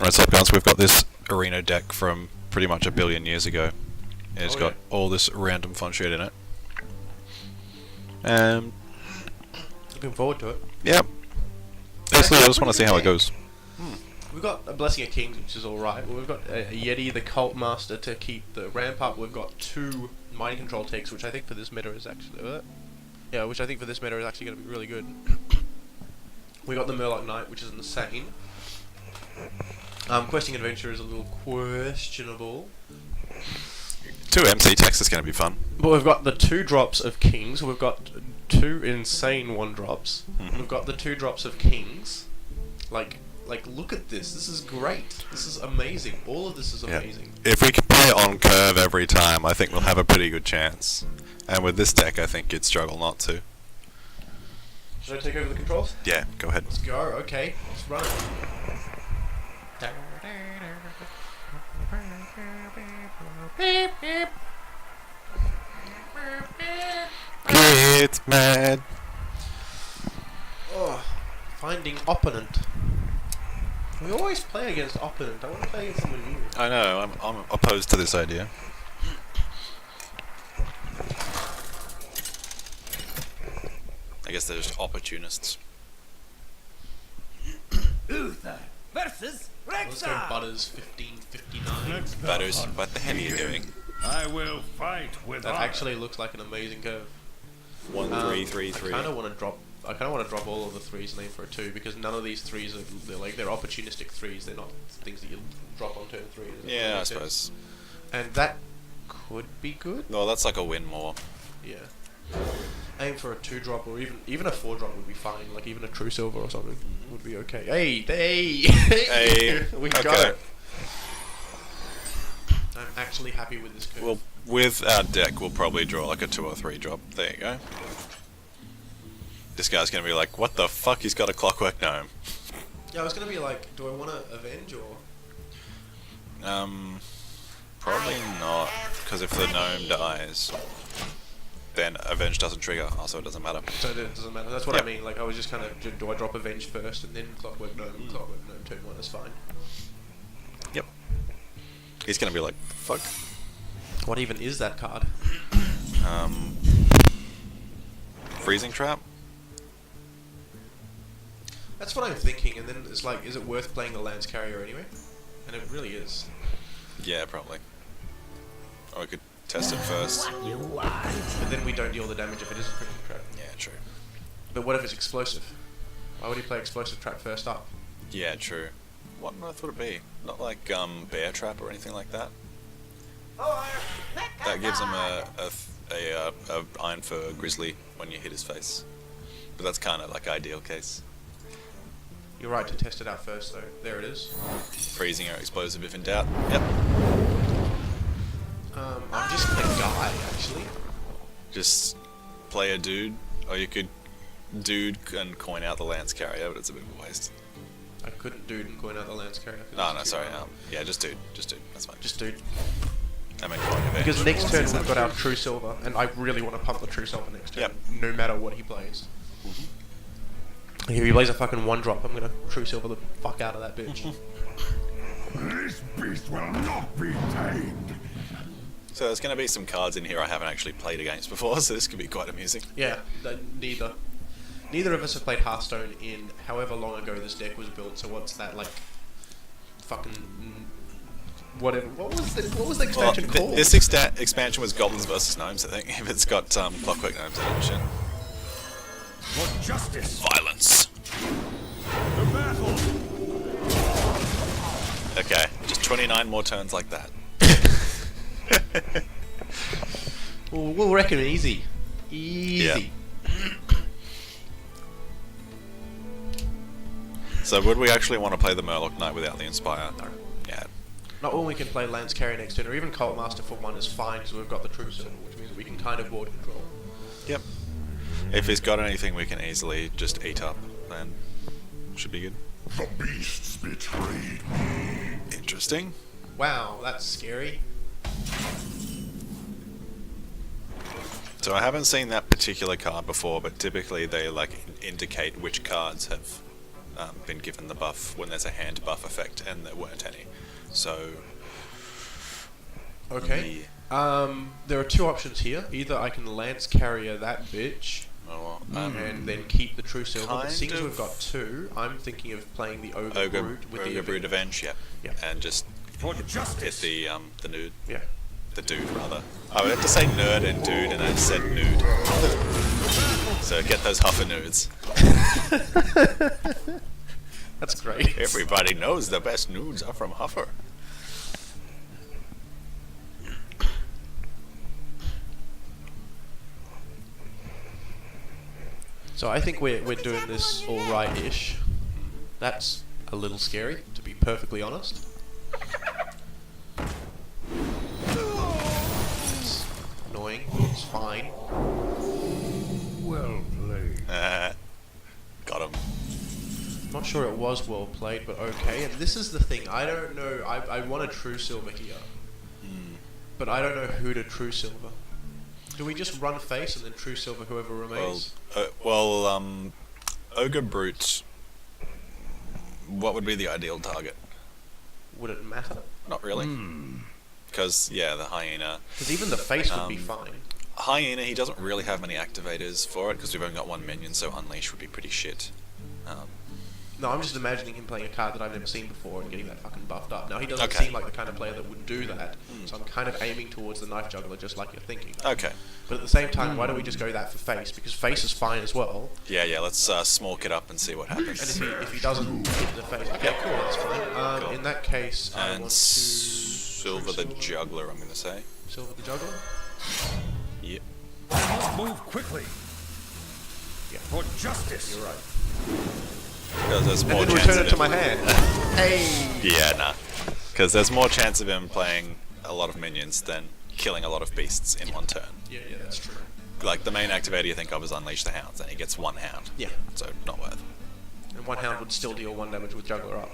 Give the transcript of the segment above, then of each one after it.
Right, so guys, we've got this arena deck from pretty much a billion years ago. And it's got all this random fun shit in it. Looking forward to it. Yep. Basically, I just want to see how it goes. We've got a Blessing of Kings, which is alright. We've got a Yeti, the Cult Master, to keep the ramp up. We've got 2 Mind Control takes, which I think for this meta is actually... which I think for this meta is actually going to be really good. We got the Murloc Knight, which is insane. Questing Adventure is a little questionable. 2 MC techs is going to be fun. But we've got the 2 drops of Kings. We've got 2 insane 1-drops. We've got the 2 drops of Kings. Like, look at this. This is great. This is amazing. All of this is amazing. If we can play it on curve every time, I think we'll have a pretty good chance. And with this deck, I think you'd struggle not to. Should I take over the controls? Yeah, go ahead. Let's go. Okay, let's run it. It's mad. Oh, finding opponent. We always play against opponent. I want to play against someone new. I know, I'm opposed to this idea. I guess they're just opportunists. Uther versus Let's go Rexa. Butters 1559. Butters, what the hell are you doing? I will fight with That honor. actually looks like an amazing curve. 1, 3, 3, 3. I kind of want to drop. I kind of want to drop all of the 3s and aim for a 2 because none of these 3s are they're opportunistic 3s. They're not things that you drop on turn 3. Yeah, I suppose. And that could be good. No, that's like a win more. Yeah. Aim for a 2-drop or even a 4-drop would be fine. Like even a True Silver or something would be okay. Hey! We got it. I'm actually happy with this curve. Well, with our deck, we'll probably draw like a 2 or 3 drop. There you go. This guy's gonna be like, what the fuck? He's got a Clockwork Gnome. Yeah, I was gonna be like, do I want to avenge or? Probably not, because if the gnome dies, then avenge doesn't trigger. Also, it doesn't matter. So it doesn't matter. That's what I mean. Like I was just kind of, do I drop avenge first and then Clockwork Gnome? Clockwork Gnome turn 1 is fine. Yep. He's gonna be like, fuck. What even is that card? Freezing Trap? That's what I'm thinking, and then it's like, is it worth playing the Lance Carrier anyway? And it really is. Yeah, probably. Or we could test it first. But then we don't deal the damage if it is a freezing trap. Yeah, true. But what if it's explosive? Why would he play explosive trap first up? Yeah, true. What on earth would it be? Not like Bear Trap or anything like that? That gives him a Iron Fur Grizzly when you hit his face. But that's kind of like ideal case. You're right to test it out first though. There it is. Freezing or explosive if in doubt. Yep. I'm just gonna guy actually. Just play a dude, or you could dude and coin out the Lance Carrier, but it's a bit of a waste. I couldn't dude and coin out the Lance Carrier. No, sorry. Yeah, just dude. That's fine. Just dude. I mean, coin event. Because next turn we've got our True Silver, and I really want to pump the True Silver next turn, Yep. no matter what he plays. If he plays a fucking 1-drop, I'm gonna True Silver the fuck out of that bitch. This beast will not be tamed. So there's going to be some cards in here I haven't actually played against before, so this could be quite amusing. Yeah, neither of us have played Hearthstone in however long ago this deck was built. So what's that like? Fucking whatever. What was the expansion called? This expansion was Goblins versus Gnomes, I think. If it's got Clockwork Gnomes in it and shit. For justice. Violence. The battle. Okay, just 29 more turns like that. We'll reckon it easy. Easy. So would we actually want to play the Murloc Knight without the Inspire? No. Yeah. Not when we can play Lance Carrier next turn, or even Cult Master for 1 is fine because we've got the True Silver, which means we can kind of board control. Yep. If he's got anything we can easily just eat up, then should be good. The beasts betrayed me. Interesting. Wow, that's scary. So I haven't seen that particular card before, but typically they like indicate which cards have been given the buff when there's a hand buff effect, and there weren't any. So Okay. There are two options here. Either I can lance carrier that bitch, and then keep the true silver. But seeing as we've got two, I'm thinking of playing the ogre brute with the brute avenge, yeah, and just hit the nude. Yeah. The dude, rather. I would have to say nerd and dude, and I said nude. So get those huffer nudes. That's great. Everybody knows the best nudes are from Huffer. So I think we're doing this all right-ish. That's a little scary, to be perfectly honest. It's annoying. It's fine. Well played. Got him. I'm not sure it was well played, but okay. And this is the thing. I don't know. I want a true silver here, but I don't know who to true silver. Do we just run face and then true silver whoever remains? Ogre brute. What would be the ideal target? Would it matter? Not really. Because yeah, the hyena. Because even the face would be fine. Hyena, he doesn't really have many activators for it because we've only got one minion, so unleash would be pretty shit. No, I'm just imagining him playing a card that I've never seen before and getting that fucking buffed up. Now, he doesn't Okay. seem like the kind of player that would do that, so I'm kind of aiming towards the knife juggler, just like you're thinking. Okay. But at the same time, why don't we just go that for face? Because face is fine as well. Yeah, let's smork it up and see what happens. And if he doesn't hit the face, okay, cool, that's fine. Cool. In that case, I And want to Silver the Juggler, I'm gonna say. Silver the juggler. Yep. Must move quickly. Yeah. For justice. You're right. Because there's more And then chance return of it to him- my hand. Hey. Yeah, nah. Because there's more chance of him playing a lot of minions than killing a lot of beasts in one turn. Yeah, that's true. Like the main activator you think of is Unleash the Hounds, and he gets one hound. Yeah. So not worth. And one hound would still deal 1 damage with juggler up.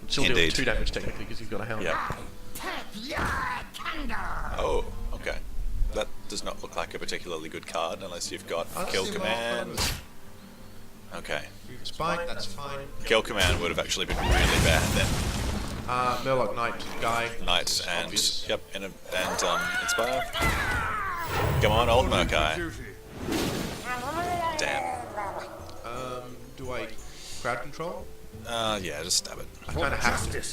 Would still deal Indeed. 2 damage technically because you've got a hound. Yeah. Oh, okay. That does not look like a particularly good card unless you've got I don't Kill see Command. Okay. Spike, that's fine. Kill Command would have actually been really bad then. Murloc Knight guy. Knight It's and obvious. yep, and Inspire. Come on, old Murkai. Damn. Do I crowd control? Yeah, just stab it. I kind of have to.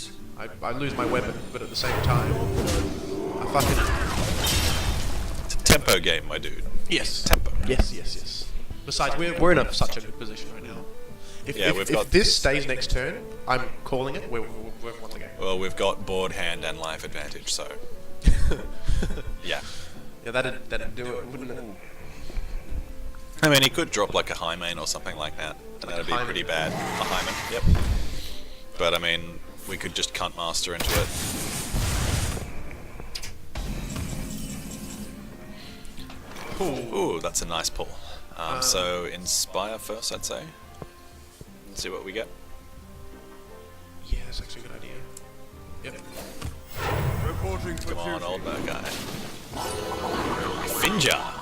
I lose my weapon, but at the same time, I fucking... It's a tempo game, my dude. Yes. Tempo. Yes. Besides, we're in such a good position right now. If this stays next turn, I'm calling it. We've won the game. Well, we've got board, hand, and life advantage, so yeah. Yeah, that'd do it, wouldn't it? I mean, he could drop like a Hymen or something like that, and that'd be Hymen? pretty bad. A Hymen, yep. But I mean, we could just cunt master into it. Ooh, that's a nice pull. So inspire first, I'd say. Let's see what we get. Yeah, that's actually a good idea. Yep. Reporting for Come on, duty. old Murkai. Finja!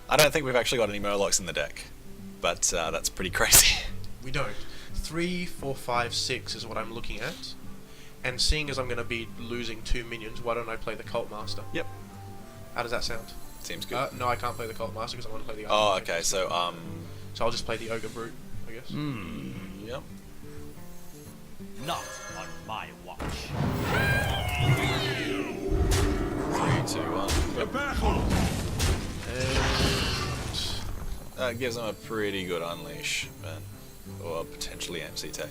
I don't think we've actually got any Murlocs in the deck, but that's pretty crazy. We don't. 3, 4, 5, 6 is what I'm looking at. And seeing as I'm going to be losing 2 minions, why don't I play the Cult Master? Yep, How does that sound? seems good. No, I can't play the Cult Master because I want to play the Oh, Ogre. okay, so, So I'll just play the Ogre Brute, I guess. yep. Not on my watch. 3, 2, 1. The battle. That gives them a pretty good unleash, but, or potentially MC Tech.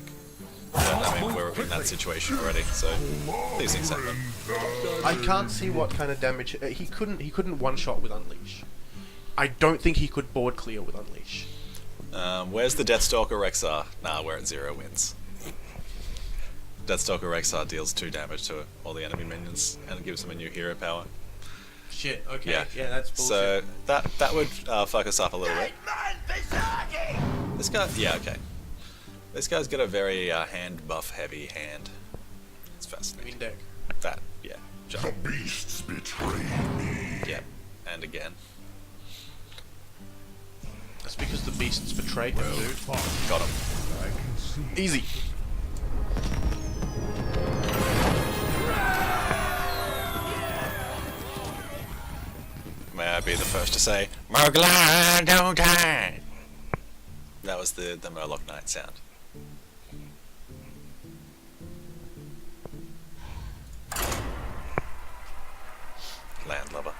But, I mean, we're in that situation already, so these things happen. I can't see what kind of damage he couldn't one shot with Unleash. I don't think he could board clear with Unleash. Where's the Deathstalker Rexar? Nah, we're at 0 wins. Deathstalker Rexar deals 2 damage to all the enemy minions and gives them a new hero power. Shit. Okay. Yeah. Yeah, that's bullshit. So that would fuck us up a little bit. This guy, yeah, okay. This guy's got a very hand buff heavy hand. It's fascinating. Green deck. That, yeah, The jump, beasts betray me. yeah, and again. That's because the beasts betray him, dude. Got him. I can Easy. May I be the first to say, Murgla, don't die! That was the Murloc Knight sound. Landlubber.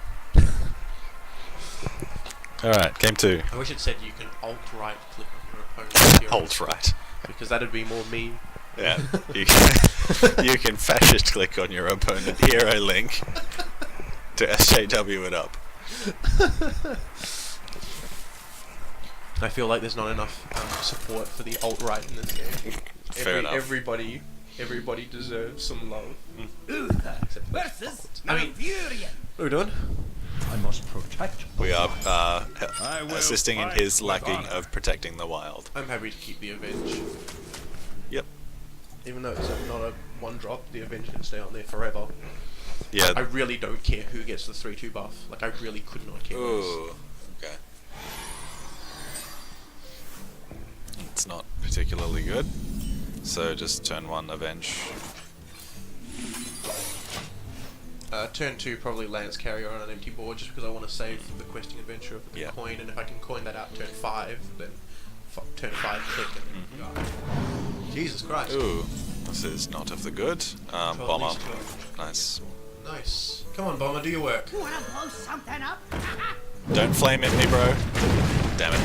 Alright, game 2. I wish it said you can alt-right click on your opponent's hero. Alt-right. Because that'd be more me. Yeah, you can fascist click on your opponent hero link to SJW it up. I feel like there's not enough support for the alt-right in this game. Fair enough. Everybody deserves some love. Versus I mean, Furion. what are we doing? I must protect. We are I will assisting in fight his with lacking honor. of protecting the wild. I'm happy to keep the Avenge. Yep. Even though it's not a one drop, the Avenge can stay on there forever. Yeah. I really don't care who gets the 3/2 buff. Like, I really could not care less. Ooh. Okay. It's not particularly good. So just turn 1 avenge. Turn 2 probably Lance Carrier on an empty board just because I want to save the questing adventure of the Yeah. coin, and if I can coin that out turn 5, then turn 5 click and then Jesus Christ. Ooh. This is not of the good. Control at Bomber. least 12. Nice. Nice. Come on, Bomber, do your work. Wanna blow something up? Don't flame hit me, bro. Damn it.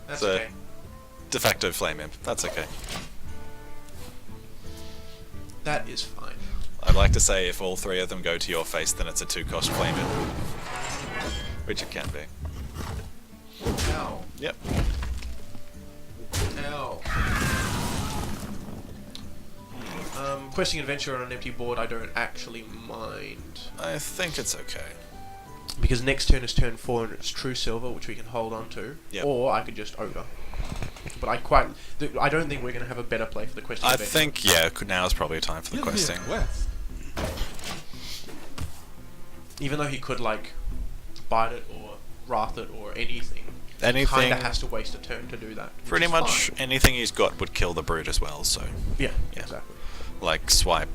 That's So- okay. De facto flame imp. That's okay. That is fine. I'd like to say if all 3 of them go to your face, then it's a 2-cost flame imp. Which it can be. Ow. Yep. Ow. Questing adventure on an empty board I don't actually mind. I think it's okay. Because next turn is turn 4 and it's True Silver, which we can hold on to. Yep. Or I could just Ogre. But I don't think we're going to have a better play for the questing I adventure. think, yeah, now is probably time for the questing. Even though he could, like, bite it or wrath it or anything. Anything, Kinda has to waste a turn to do that. which pretty is much fine. anything he's got would kill the brute as well, so. Yeah, Yeah. exactly. Like swipe,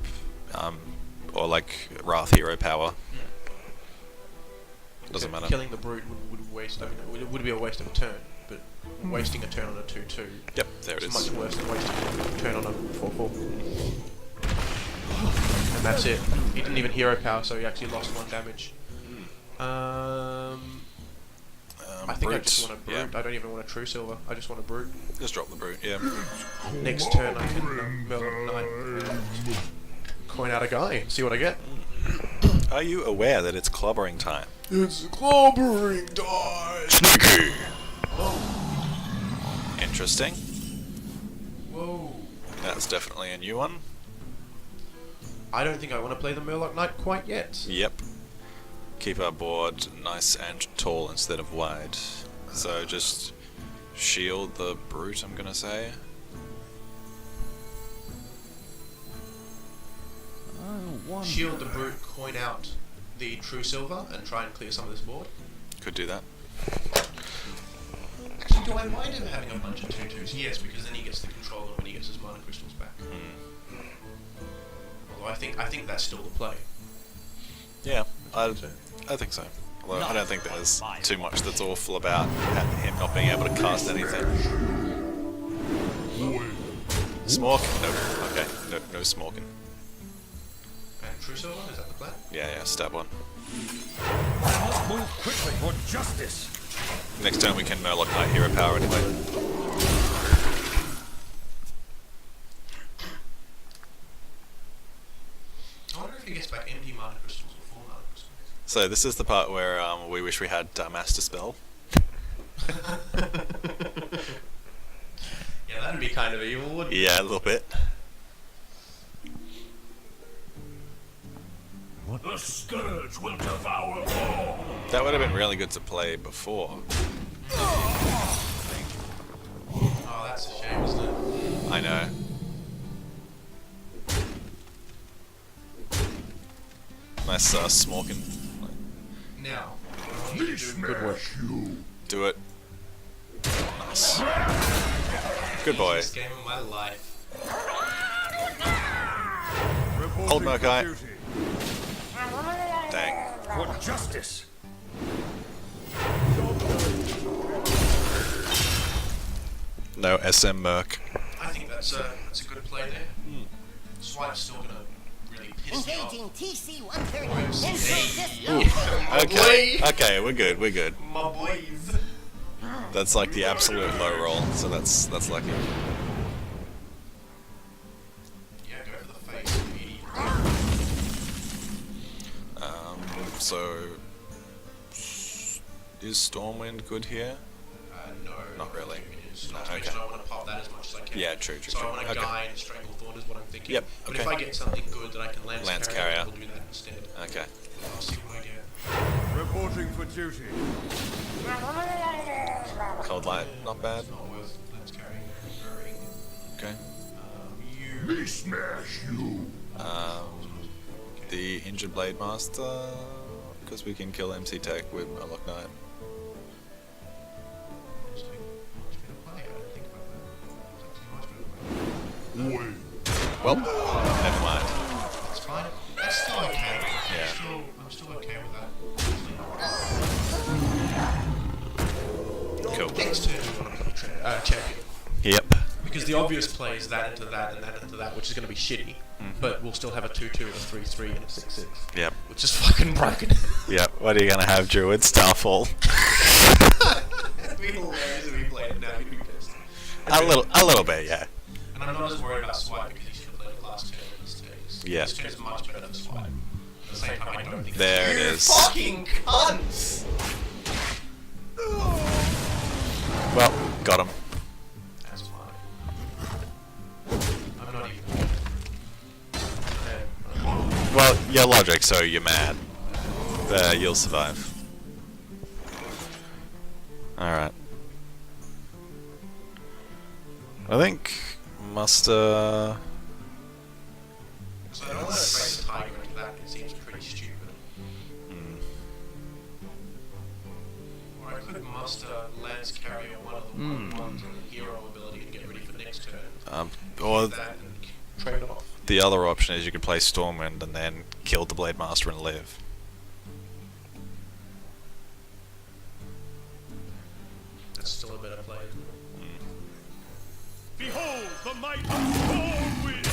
or like Wrath Hero Power. Doesn't matter. Killing the brute would waste. I mean, it would be a waste of a turn, but wasting a turn on a 2/2 Yep, there it is is. much worse than wasting a turn on a 4/4. And that's it. He didn't even hero power, so he actually lost 1 damage. I think I brute. just want a brute. Yeah. I don't even want a true silver. I just want a brute. Just drop the brute, yeah. Next turn I can Murloc Knight, coin out a guy and see what I get. Are you aware that it's clobbering time? It's clobbering time. Sneaky! Interesting. Whoa. That's definitely a new one. I don't think I want to play the Murloc Knight quite yet. Yep. Keep our board nice and tall instead of wide. So just shield the brute, I'm gonna say. Shield the brute, coin out the true silver, and try and clear some of this board. Could do that. Actually, do I mind him having a bunch of 2/2s? Yes, because then he gets the controller when he gets his mana crystals back. Although I think that's still the play. Yeah, I think so. Although I don't think there's too much that's awful about him not being able to cast anything. Smork? Nope. Okay, no smorking. And true silver, is that the plan? Yeah, stab one. I must move quickly for justice. Next turn we can Murloc Knight hero power anyway. I wonder if he gets back empty mana crystals or full mana crystals. So this is the part where we wish we had Master Spell. Yeah, that'd be kind of evil, wouldn't it? Yeah, a little bit. The scourge will devour all. That would have been really good to play before. Oh, that's a shame, isn't it? I know. Nice smorking. Now, Good work. You. Do it. Nice. Good boy. Easiest game of my life. Hold Reporting Murkai. for duty. Dang. For justice. No SM Merc. I think that's a good play there. Swipe's still gonna really piss me off. Engaging TC-130. Hey. Intro Okay. boy. Okay, we're good. We're good. My boys. That's like the absolute low roll, so that's lucky. Yeah, go for the face. Idiot. So is Stormwind good here? No. Not really. No, No, okay. okay. I don't want to pop that as much as I can. Yeah, true. So I want to Okay. guy and Stranglethorn is what I'm thinking. Yep, But okay. if I get something good that I can Lance Carrier. carry, I'll do that instead. Okay. I'll see what I get. Reporting for duty. Cold Light, not bad. It's not worth Lance carrying. Very. Okay. You. Me smash you. The Injured Blade Master, because we can kill MC Tech with a Lock Knight. Wait. Well, never mind. That's fine. That's still okay. Yeah. I'm still okay with that. Cool. Next turn, we want to play champion. Yep. Because the obvious play is that into that and that into that, which is going to be shitty. But we'll still have a 2-2, a 3-3, and a 6-6. Yep. Which is fucking broken. Yep. What are you gonna have, Druid? Starfall. It'd be hilarious if we played it now, you'd be pissed. a little bit, yeah. And I'm not as worried about Swipe because he should have played it last turn in this case. Yeah. This turn is much better than Swipe. At the same time, I don't think There it You is. fucking cunts! Well, got him. That's fine. I'm not even. Well, you're logic, so you're mad. You'll survive. Alright. I think Muster... So I don't want to trade the Tiger into that, it seems pretty stupid. Or I could muster Lance Carrier, one of the ones and the hero ability to get ready for next turn. Or That and trade off. the other option is you could play Stormwind and then kill the Blade Master and live. That's still a better play, isn't it? Behold the might of Stormwind.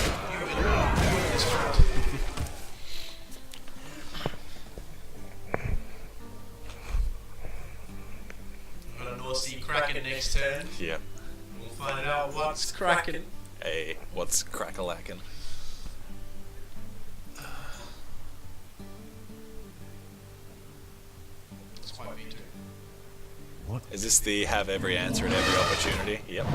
Got a North Sea Kraken next turn. Yep. We'll find out what's cracking. Hey, what's crack-a-lackin'? That's quite V2. Is this the have every answer at every opportunity? Yep.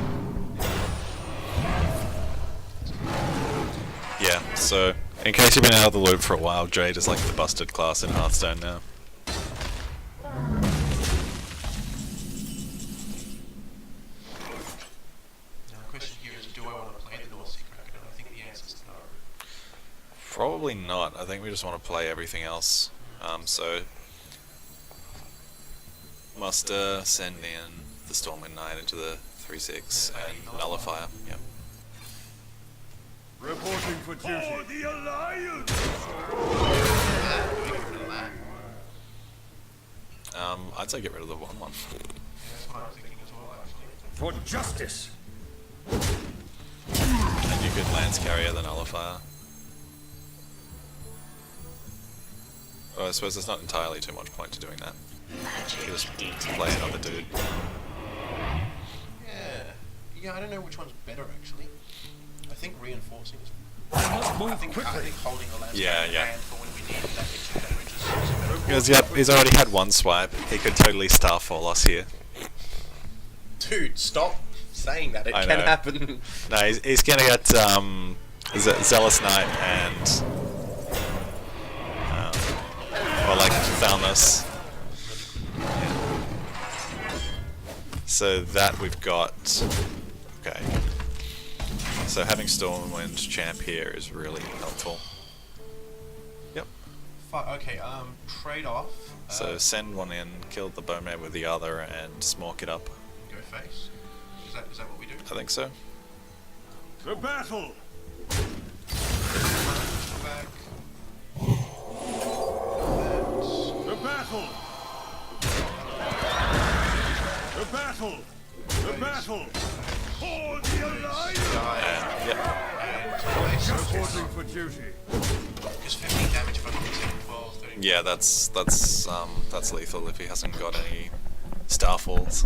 Yeah, so in case you've been out of the loop for a while, Jade is like the busted class in Hearthstone now. Now the question here is, do I want to play the North Sea Kraken? And I think the answer is no. Probably not. I think we just want to play everything else. So Muster, send in the Stormwind Knight into the 3/6 and Nullifier. Yep. Reporting for duty. For the Alliance. I'd say get rid of the 1/1. That's what I'm thinking as well, actually. For justice. And you could Lance Carrier the Nullifier. Oh, I suppose there's not entirely too much point to doing that. You just play another dude. Yeah, I don't know which one's better, actually. I think reinforcing is... I must I move think quickly. holding a Lance Yeah, Carrier yeah. hand for when we need that extra damage is better. Because yep, he's already had one swipe. He could totally Starfall us here. Dude, stop saying that. It I can know. happen. No, he's gonna get Zealous Knight and or like Thalmus. So that we've got. Okay. So having Stormwind champ here is really helpful. Yep. Okay, trade off. So send one in, kill the bowman with the other, and smork it up. Go face. Is that what we do? I think so. The battle! Back. The battle! The battle! The battle! For the Alliance! Yep. Reporting for duty. Just 15 damage if I can hit 12, 13. Yeah, that's lethal if he hasn't got any Starfalls.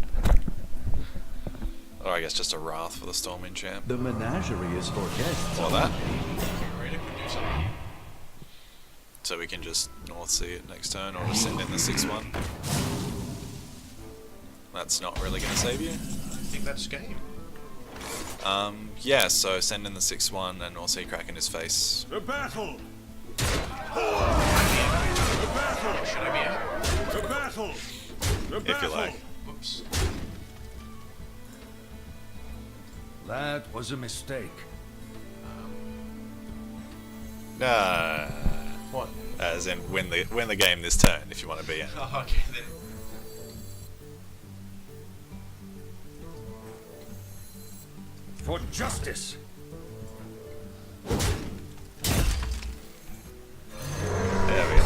Or I guess just a Wrath for the Storm Enchant. The menagerie is for guests. Or that. Rita could do something. So we can just North Sea it next turn, or just send in the 6-1. That's not really going to save you. I think that's game. Yeah, so send in the 6-1 and North Sea crack in his face. The battle! The battle! Should I be out? The battle! The If you like. Whoops. That was a mistake. What? As in win the game this turn if you want to be in. Oh, okay then. For justice! There we go.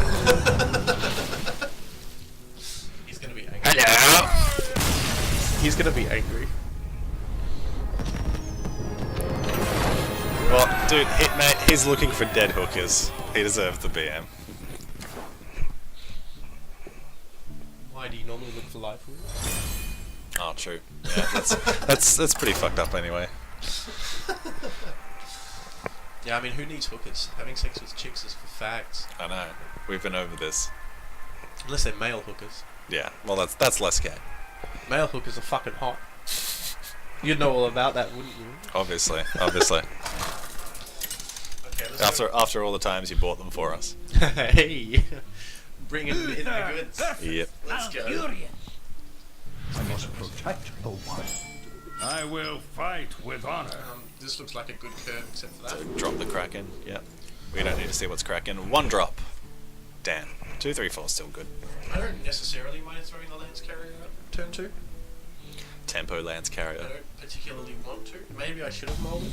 He's gonna be angry. Hello. He's gonna be angry. Well, dude, he's looking for dead hookers. He deserves the BM. Why do you normally look for life rules? Oh, true. Yeah, that's pretty fucked up anyway. Yeah, I mean, who needs hookers? Having sex with chicks is for facts. I know. We've been over this. Unless they're male hookers. Yeah. Well, that's less gay. Male hookers are fucking hot. You'd know all about that, wouldn't you? Obviously. Okay, let's After all the times you bought them for us. go. Hey! Bringing in the goods. Yep. Let's go. I must protect the one. I will fight with honor. This looks like a good curve, except for that. So drop the Kraken. Yep. We don't need to see what's cracking. One drop. Damn. 2, 3, 4 still good. I don't necessarily mind throwing the Lance Carrier out turn 2. Tempo Lance I Carrier. don't particularly want to. Maybe I should have molded,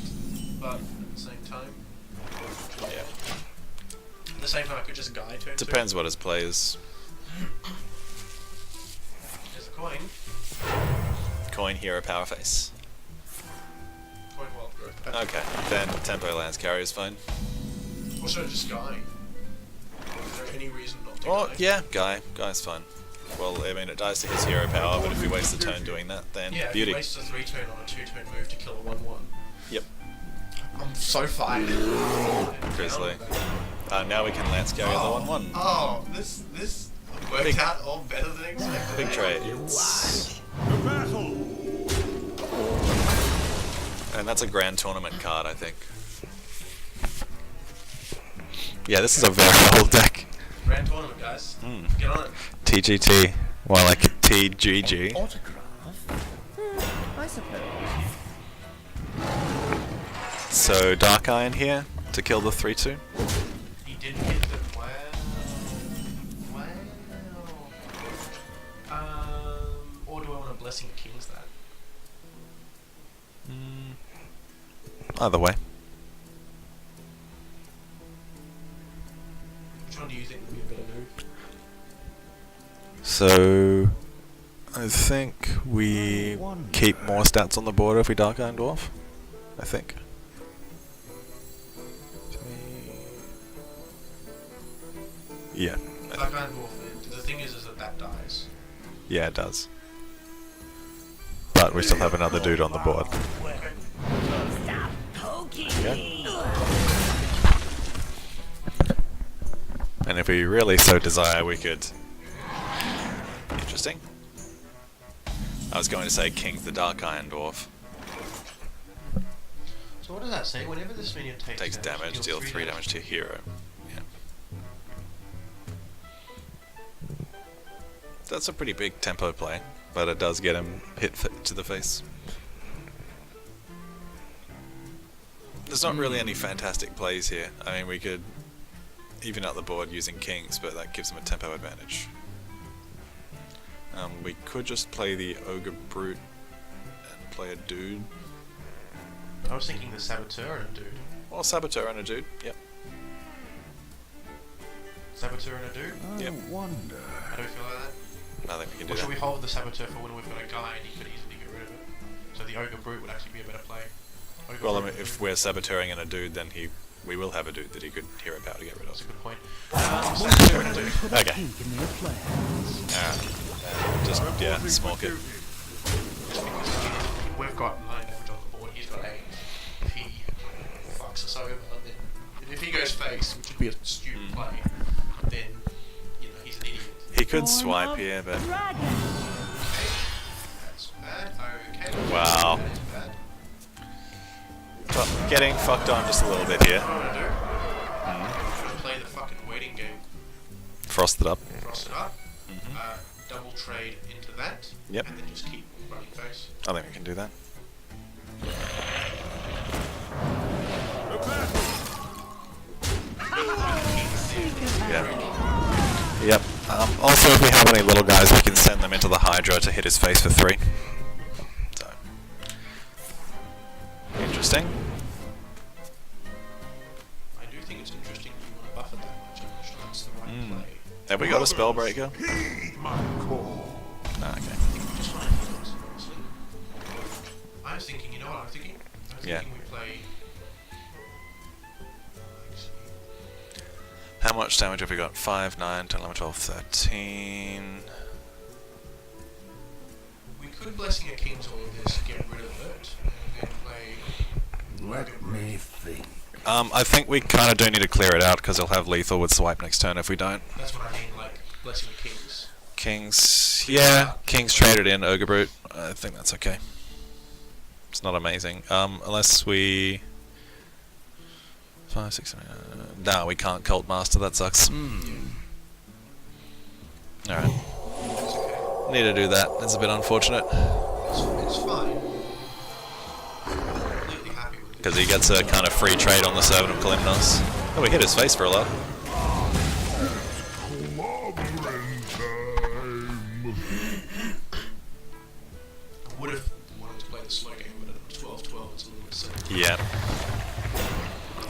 but at the same time, Yeah. at the same time I could just guy turn 2. Depends what his play is. There's a coin. Coin Hero Power Face. Coin Wild Growth. Okay. Then Tempo Lance Carrier is fine. Also just guy. Is there any reason not to Oh, guy? yeah. Guy's fine. Well, I mean, it dies to his hero power, but if he wastes a turn doing that, then Yeah, beauty. he wastes a 3 turn on a 2 turn move to kill a 1/1. Yep. I'm so fired. Grizzly. Now we can Lance Carrier the 1/1. Oh, this worked Big- out all better than expected. Big trades. The battle! And that's a grand tournament card, I think. Yeah, this is a very old deck. Grand tournament, guys. Get on it. TGT. More like TGG. Autograph? I suppose. So Dark Iron here to kill the 3/2. He did hit the wow. Or do I want a Blessing of Kings that? Either way. Which one do you think would be a better move? So I think we keep more stats on the board if we Dark Iron Dwarf. I think. Yeah. Dark Iron Dwarf, the thing is that dies. Yeah, it does. But we still have another dude on the board. Okay. And if we really so desire, we could... Interesting. I was going to say King's the Dark Iron Dwarf. So what does that say? Whenever this minion Takes damage, deal 3 damage to hero. Yeah. That's a pretty big tempo play, but it does get him hit to the face. There's not really any fantastic plays here. I mean, we could even out the board using kings, but that gives him a tempo advantage. We could just play the Ogre Brute and play a dude. I was thinking the Saboteur and a dude. Well, Saboteur and a dude. Yep. Saboteur and a dude? Yep. Wonder. How do we feel about that? I think we can do Or should that. we hold the Saboteur for when we've got a guy and he could easily get rid of it? So the Ogre Brute would actually be a better play. Ogre Well, I Brute mean, if we're saboteuring and a dude, then we will have a dude that he could hero power to get rid That's a of. good point. Saboteur and a dude. Okay. Kink in their plans. Alright. Just, yeah, smoke it. Just because we've got 9 damage on the board, he's got 8. If he fucks us over, then if he goes face, which would be a stupid play, then he's an idiot. He could swipe here, but... Okay, that's bad. Okay. Wow. That's bad. Well, getting fucked on just a little bit here. What do I want to do? I'm gonna play the fucking waiting game. Frost it up. Frost it up. Double trade into that. Yep. And then just keep running face. I think we can do that. Yeah. Yep. Also, if we have any little guys, we can send them into the Hydra to hit his face for 3. So. Interesting. I do think it's interesting that you want to buff it that much. I'm not sure that's the right play. Have we got a Spellbreaker? Heed my call. No, okay. I think we just want to honestly. I was thinking, you know what I'm thinking? I was Yeah. thinking we play... How much damage have we got? 5, 9, 10, 11, 12, 13... We could Blessing a King's all of this, get rid of it, and then play... Let me think. I think we kind of do need to clear it out because he'll have lethal with swipe next turn if we don't. That's what I mean, like, Blessing a King's. Kings, yeah, Kings traded in Ogre Brute. I think that's okay. It's not amazing, unless we 5, 6, 7, no, we can't Cult Master. That sucks. All right, That's okay. need to do that. It's a bit unfortunate It's fine. Completely happy with it. because he gets a kind of free trade on the Servant of Kalimnos. Oh, we hit his face for a lot. Clobbering time. I would have wanted to play the slow game, but at 12-12 it's a little bit silly. Yeah.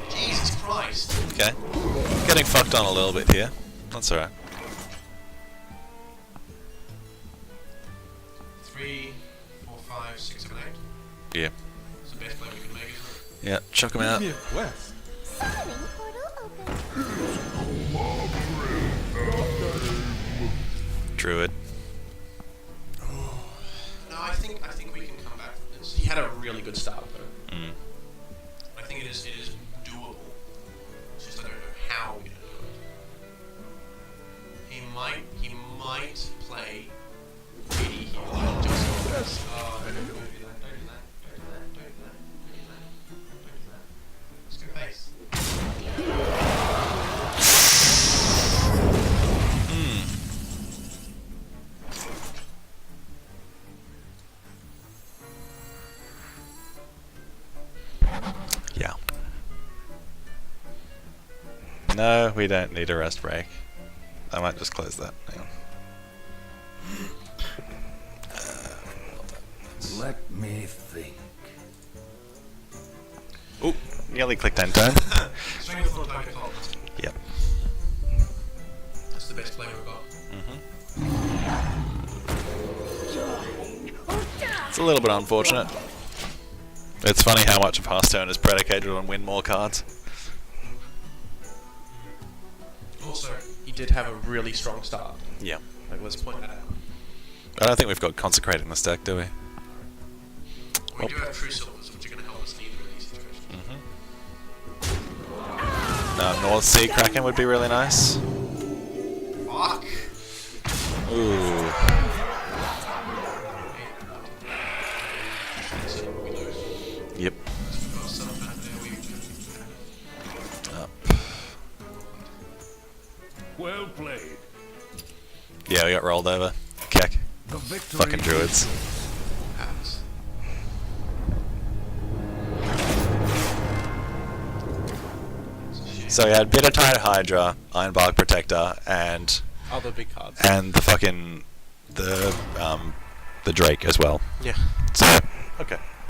Jesus Christ! Okay. Getting fucked on a little bit here. That's alright. 3, 4, 5, 6, 7, 8. Yeah. It's the best play we can make, isn't it? Yeah. Chuck him out. West. Druid. No, I think we can come back from this. He had a really good start though. I think it is doable. It's just I don't know how we're gonna do it. He might play greedy here. Like just don't do that. Don't do that. Don't do that. Don't do that. Don't do that. Let's go face. Yeah. No, we don't need a rest break. I might just close that. Hang on. Let me think. Ooh, nearly clicked end turn. Swing the full target call. Yep. That's the best play we've got. It's a little bit unfortunate. It's funny how much of Hearthstone is predicated on win more cards. Also, he did have a really strong start. Yeah. Like, let's point that out. I don't think we've got Consecrate in the stack, do we? We do have True Silvers, which are going to help us in either of these situations. North Sea Kraken would be really nice. Fuck! Ooh. Yep. Up. Well played. Yeah, we got rolled over. Keck. The victory. Fucking druids. Happens. So we had Bitter Tide Hydra, Ironbark Protector, and Other big cards. the fucking the Drake as well. Yeah. So okay.